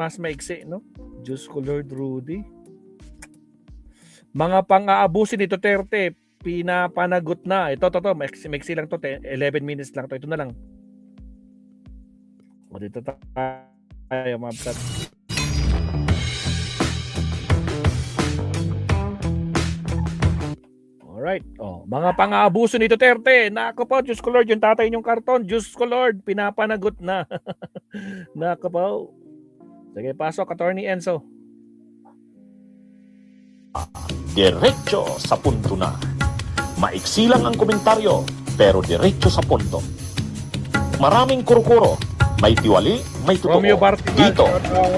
mas maiksi, no? Diyos ko, Lord Rudy. Mga pang-aabuso ni Duterte, pinapanagot na. Ito, maiksi lang to, 11 minutes lang to. Ito na lang. O, dito tayo, mga Alright. Oh, mga pang-aabuso ni Duterte. Nako po, Diyos ko Lord, yung tatay niyong karton. Diyos ko Lord, pinapanagot na. Nako po. Sige, pasok, Attorney Enzo. Diretso sa punto na. Maiksi lang ang komentaryo, pero diretso sa punto. Maraming kuro-kuro, may tiwali, may totoo. Dito,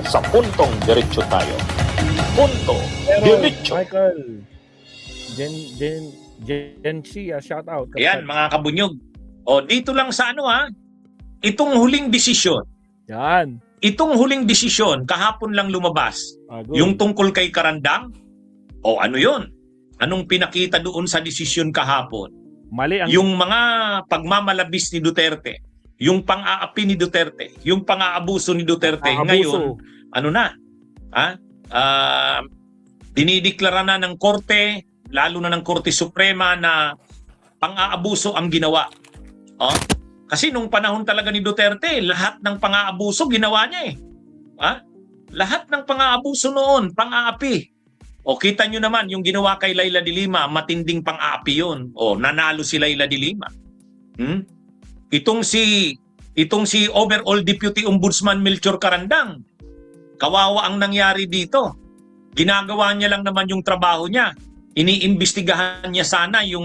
sa puntong diretso tayo. Punto, diretso. Michael, Gen C, shout out. Ayan, mga kabunyog. O, dito lang sa itong huling desisyon. Yan. Itong huling desisyon, kahapon lang lumabas. Yung tungkol kay Karandang. O, ano yon? Anong pinakita doon sa desisyon kahapon? Mali ang... Yung mga pagmamalabis ni Duterte, yung pang-aapi ni Duterte, yung pang-aabuso ni Duterte, ngayon, dinideklara na ng korte, lalo na ng Korte Suprema na pang-aabuso ang ginawa. Kasi nung panahon talaga ni Duterte, lahat ng pang-aabuso ginawa niya . Lahat ng pang-aabuso noon, pang-aapi. Kita nyo naman yung ginawa kay Leila de Lima, matinding pang-aapi yun. Nanalo si Leila de Lima. Itong si Overall Deputy Ombudsman Melchor Carandang, kawawa ang nangyari dito. Ginagawa niya lang naman yung trabaho niya. Iniimbestigahan niya sana yung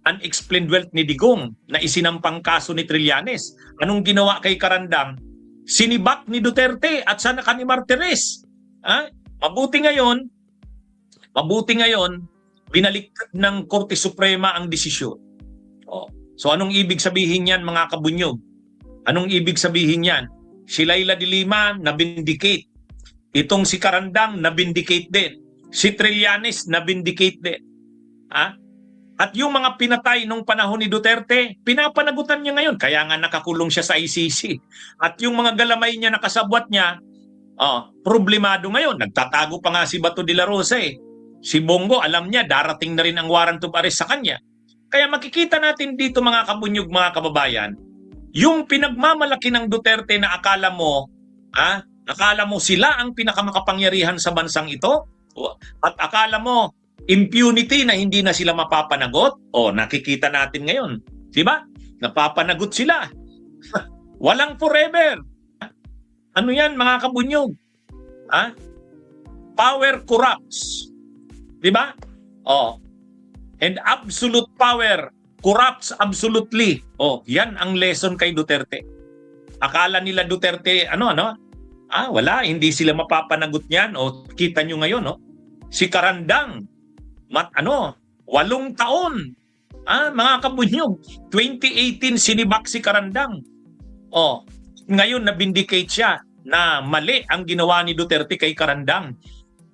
unexplained wealth ni Digong na isinampang kaso ni Trillanes. Anong ginawa kay Carandang? Sinibak ni Duterte at sana ni Martires. Mabuti ngayon, binalik ng Korte Suprema ang desisyon. So anong ibig sabihin yan, mga kabunyog? Anong ibig sabihin yan? Si Leila de Lima na-vindicate. Itong si Carandang na-vindicate din. Si Trillanes na-vindicate din. At yung mga pinatay nung panahon ni Duterte, pinapanagutan niya ngayon. Kaya nga nakakulong siya sa ICC. At yung mga galamay niya, nakasabwat niya, problemado ngayon. Nagtatago pa nga si Bato de la Rosa . Si Bongo, alam niya, darating na rin ang warrant of arrest sa kanya. Kaya makikita natin dito, mga kabunyog, mga kababayan, yung pinagmamalaki ng Duterte na akala mo sila ang pinakamakapangyarihan sa bansang ito, at akala mo impunity na hindi na sila mapapanagot, nakikita natin ngayon. Diba? Napapanagot sila. Walang forever. Ano yan, mga kabunyog? Power corrupts. Diba? And absolute power corrupts absolutely. Yan ang lesson kay Duterte. Akala nila Duterte, wala, hindi sila mapapanagot niyan. Kita nyo ngayon, si Carandang, 8 taon. Mga kabunyog, 2018 sinibak si Carandang. Ngayon na-vindicate siya na mali ang ginawa ni Duterte kay Carandang.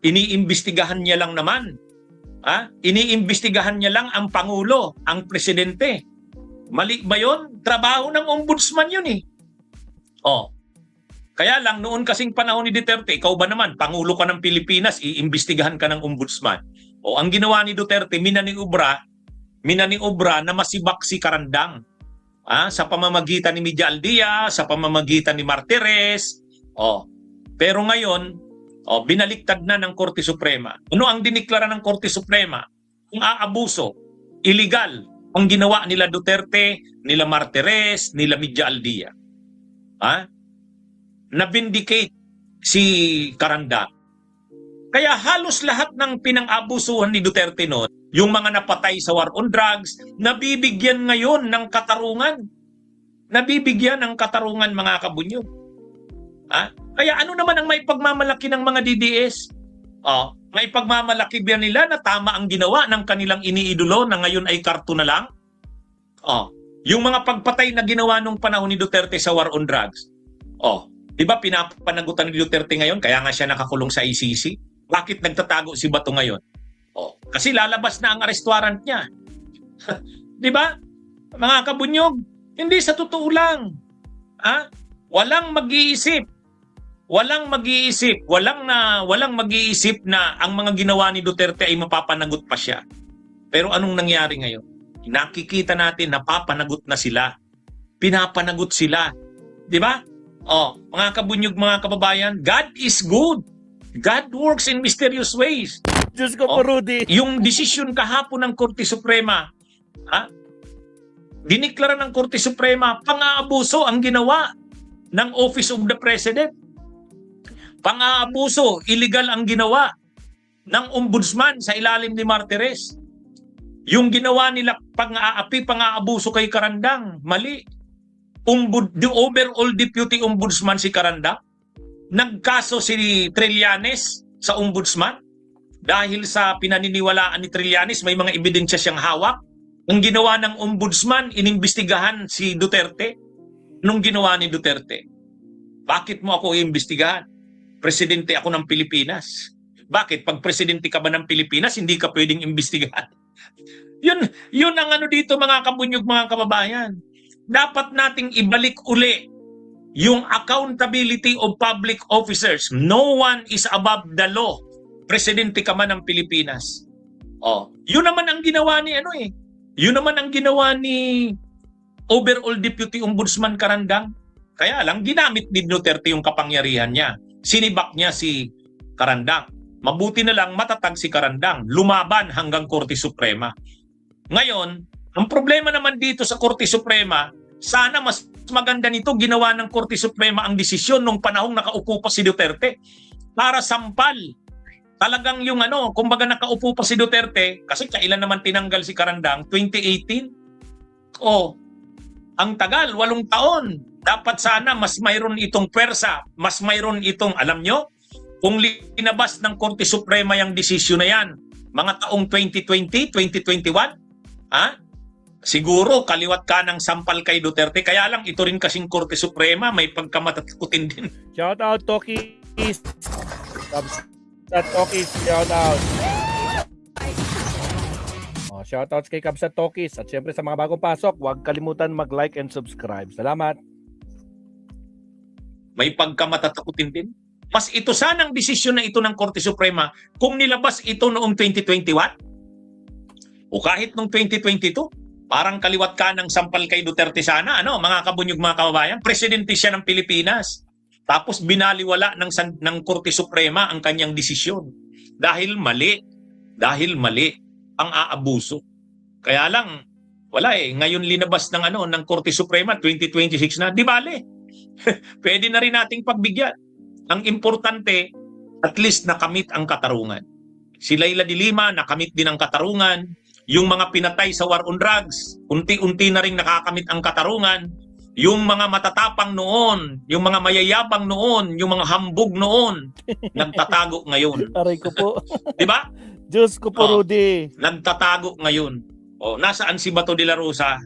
Iniimbestigahan niya lang naman. Iniimbestigahan niya lang ang Pangulo, ang Presidente. Mali ba yun? Trabaho ng Ombudsman yun . Kaya lang noon kasing panahon ni Duterte, ikaw ba naman, Pangulo ka ng Pilipinas, iimbestigahan ka ng Ombudsman. Ang ginawa ni Duterte, minaniobra na masibak si Carandang. Sa pamamagitan ni Media Aldia, sa pamamagitan ni Martires. Pero ngayon, binaliktad na ng Korte Suprema. Ano ang diniklara ng Korte Suprema? Kung aabuso, illegal ang ginawa nila Duterte, nila Martires, nila Media Aldia. Na-vindicate si Carandang. Kaya halos lahat ng pinang-abusuhan ni Duterte noon, yung mga napatay sa war on drugs, nabibigyan ngayon ng katarungan. Nabibigyan ng katarungan, mga kabunyog. Kaya ano naman ang maipagmamalaki ng mga DDS? Maipagmamalaki ba nila na tama ang ginawa ng kanilang iniidolo na ngayon ay karto na lang? Yung mga pagpatay na ginawa nung panahon ni Duterte sa war on drugs. Diba pinapanagutan ni Duterte ngayon? Kaya nga siya nakakulong sa ICC. Bakit nagtatago si Bato ngayon? Kasi lalabas na ang arrest warrant niya. Diba? Mga kabunyog, hindi sa totoo lang. Walang mag-iisip. walang mag-iisip na ang mga ginawa ni Duterte ay mapapanagot pa siya. Pero anong nangyari ngayon? Nakikita natin napapanagot na sila. Pinapanagot sila. 'Di ba? Mga kabunyog, mga kababayan, God is good. God works in mysterious ways. Diyos ko po, Rudy. Yung desisyon kahapon ng Korte Suprema, diniklara ng Korte Suprema, pang-aabuso ang ginawa ng Office of the President. Pang-aabuso, illegal ang ginawa ng Ombudsman sa ilalim ni Martires. Yung ginawa nila pang-aapi, pang-aabuso kay Carandang, mali. The overall Deputy Ombudsman si Carandang, nagkaso si Trillanes sa Ombudsman dahil sa pinaniniwalaan ni Trillanes may mga ebidensya siyang hawak. Ang ginawa ng Ombudsman, inimbestigahan si Duterte. Anong ginawa ni Duterte? Bakit mo ako iimbestigahan? Presidente ako ng Pilipinas. Bakit? Pag presidente ka ba ng Pilipinas, hindi ka pwedeng imbestigahan. Yun ang ano dito, mga kabunyog, mga kababayan. Dapat nating ibalik uli yung accountability of public officers. No one is above the law. Presidente ka man ng Pilipinas. Yun naman ang ginawa ni Yun naman ang ginawa ni overall Deputy Ombudsman Carandang. Kaya lang ginamit ni Duterte yung kapangyarihan niya. Sinibak niya si Carandang. Mabuti na lang matatag si Carandang. Lumaban hanggang Korte Suprema. Ngayon, ang problema naman dito sa Korte Suprema, sana mas maganda nito ginawa ng Korte Suprema ang desisyon nung panahong nakaupo pa si Duterte para sampal. Talagang yung kumbaga nakaupo pa si Duterte, kasi kailan naman tinanggal si Carandang? 2018? Ang tagal, 8 taon. Dapat sana mas mayroon itong pwersa, mas mayroon itong, alam nyo, kung linabas ng Korte Suprema yung desisyon na yan, mga taong 2020, 2021, siguro kaliwat ka ng sampal kay Duterte. Kaya lang, ito rin kasing Korte Suprema, may pagkamatakutin din. Shout out, Tokis. Tokis, shout out. Shoutouts kay Kabsat Tokis. At syempre sa mga bagong pasok, huwag kalimutan mag-like and subscribe. Salamat. May pagkamatatakutin din. Mas ito sanang desisyon na ito ng Korte Suprema kung nilabas ito noong 2021 o kahit noong 2022. Parang kaliwat ka ng sampal kay Duterte sana. Mga kabunyog, mga kababayan, presidente siya ng Pilipinas. Tapos binaliwala ng Korte Suprema ang kanyang desisyon. Dahil mali ang aabuso. Kaya lang, wala ngayon linabas ng Korte Suprema, 2026 na, di bale. Pwede na rin nating pagbigyan. Ang importante, at least nakamit ang katarungan. Si Leila de Lima, nakamit din ang katarungan. Yung mga pinatay sa war on drugs, unti-unti na rin nakakamit ang katarungan. Yung mga matatapang noon, yung mga mayayabang noon, yung mga hambog noon, nagtatago ngayon. Aray ko po. Di ba? Diyos ko po, Rudy. Nagtatago ngayon. Nasaan si Bato de la Rosa?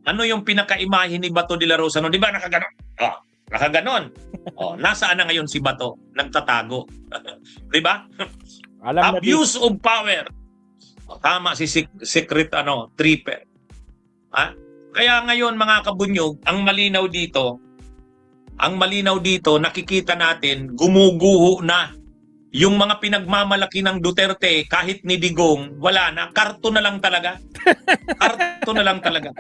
Ano yung pinakaimahe ni Bato de la Rosa? Di ba nakaganon? Nakaganon. Nasaan na ngayon si Bato? Nagtatago. Di ba? Abuse of power. Tama si Secret Tripper. Kaya ngayon, mga kabunyog, ang malinaw dito, nakikita natin, gumuguho na yung mga pinagmamalaki ng Duterte, kahit ni Digong, wala na. Karton na lang talaga. Karton na lang talaga.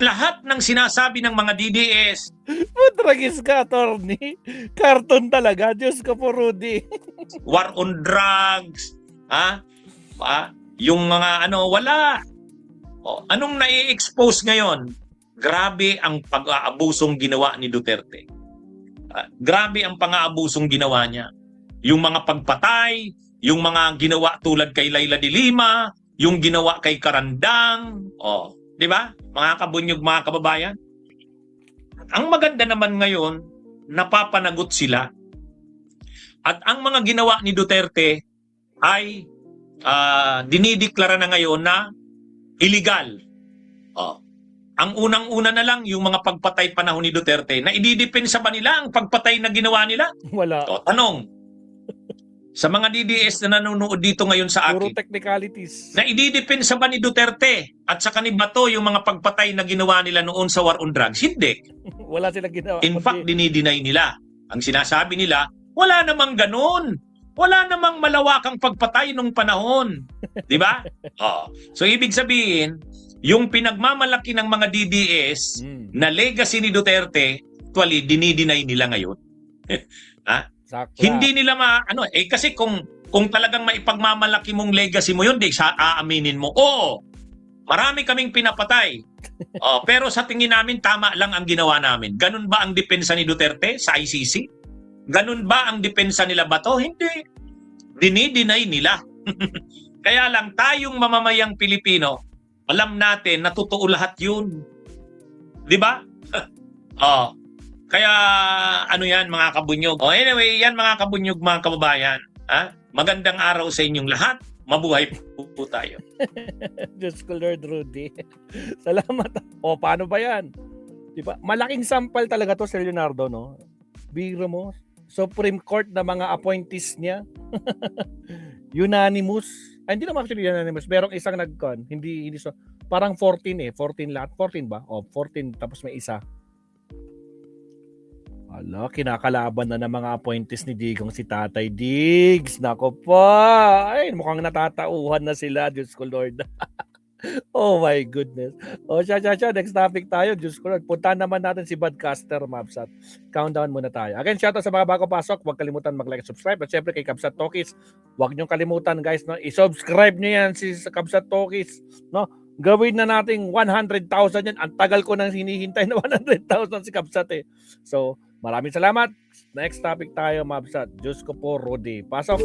Lahat ng sinasabi ng mga DDS. Matragis ka, attorney. Karton talaga. Diyos ko po, Rudy. War on drugs. Yung mga wala. Anong nai-expose ngayon? Grabe ang pag-aabusong ginawa ni Duterte. Grabe ang pang-aabusong ginawa niya. Yung mga pagpatay, yung mga ginawa tulad kay Leila de Lima, yung ginawa kay Carandang, di ba? Mga kabunyog, mga kababayan. Ang maganda naman ngayon, napapanagot sila. At ang mga ginawa ni Duterte ay dinideklara na ngayon na illegal. Ang unang-una na lang, yung mga pagpatay panahon ni Duterte, na ididepensa ba nila ang pagpatay na ginawa nila? Wala. Tanong. Sa mga DDS na nanonood dito ngayon sa akin, puro technicalities. na ididepensa ba ni Duterte at saka ni Bato yung mga pagpatay na ginawa nila noon sa war on drugs? Hindi. Wala silang ginawa. In fact, dinideny nila. Ang sinasabi nila, wala namang ganun. Wala namang malawakang pagpatay nung panahon. Di ba? Oh. So ibig sabihin, yung pinagmamalaki ng mga DDS na legacy ni Duterte, actually, dinideny nila ngayon. Ha? Sakto. Hindi nila kasi kung talagang maipagmamalaki mong legacy mo yun, di aaminin mo. Oo, marami kaming pinapatay. Pero sa tingin namin, tama lang ang ginawa namin. Ganun ba ang depensa ni Duterte sa ICC? Ganun ba ang depensa nila Bato? Hindi. Dinideny nila. Kaya lang, tayong mamamayang Pilipino, alam natin na totoo lahat yun. Di ba? Kaya yan mga kabunyog. Anyway, yan mga kabunyog, mga kababayan. Magandang araw sa inyong lahat. Mabuhay po tayo. Diyos ko Lord Rudy. Salamat. Paano ba yan? Diba? Malaking sample talaga to si Leonardo, no? Biro mo, Supreme Court na mga appointees niya. Unanimous. Hindi naman actually unanimous. Merong isang nag-con. Hindi so. Parang 14 14 lahat. 14 ba? 14 tapos may isa. Ala, kinakalaban na ng mga appointees ni Digong si Tatay Diggs. Nako pa. Ay, mukhang natatauhan na sila. Diyos ko Lord. Oh my goodness. Siya. Next topic tayo. Diyos ko Lord. Puntahan naman natin si Badcaster Mabsat. Countdown muna tayo. Again, shoutout sa mga bago pasok. Huwag kalimutan mag-like at subscribe. At syempre kay Kabsat Talkies. Huwag niyong kalimutan guys. No? I-subscribe niyo yan si Kabsat Talkies. No? Gawin na nating 100,000 yan. Ang tagal ko nang hinihintay na 100,000 si Kabsat eh. So, maraming salamat. Next topic tayo, Mabsat. Diyos ko po, Rudy. Pasok.